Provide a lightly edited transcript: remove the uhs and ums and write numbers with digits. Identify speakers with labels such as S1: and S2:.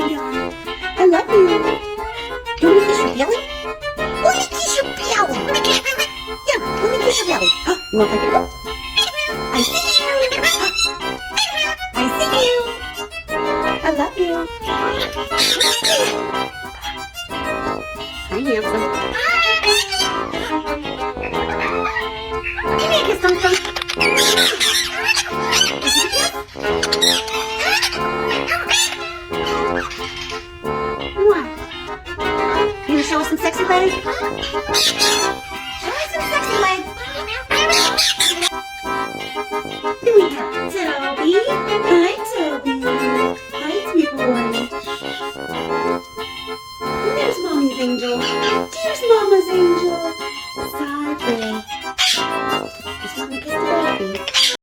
S1: darling. I love you. Do you want me to kiss your belly? Let me kiss your belly. Yeah, let me kiss your belly. You want my belly? I see you. I see you. I love you. Hi, handsome. Give me a kiss, Uncle. What? You gonna show us some sexy legs? Show us some sexy legs. Here we have Toby. Hi, Toby. Hi, sweet boy. There's Mommy's angel. There's Mama's angel.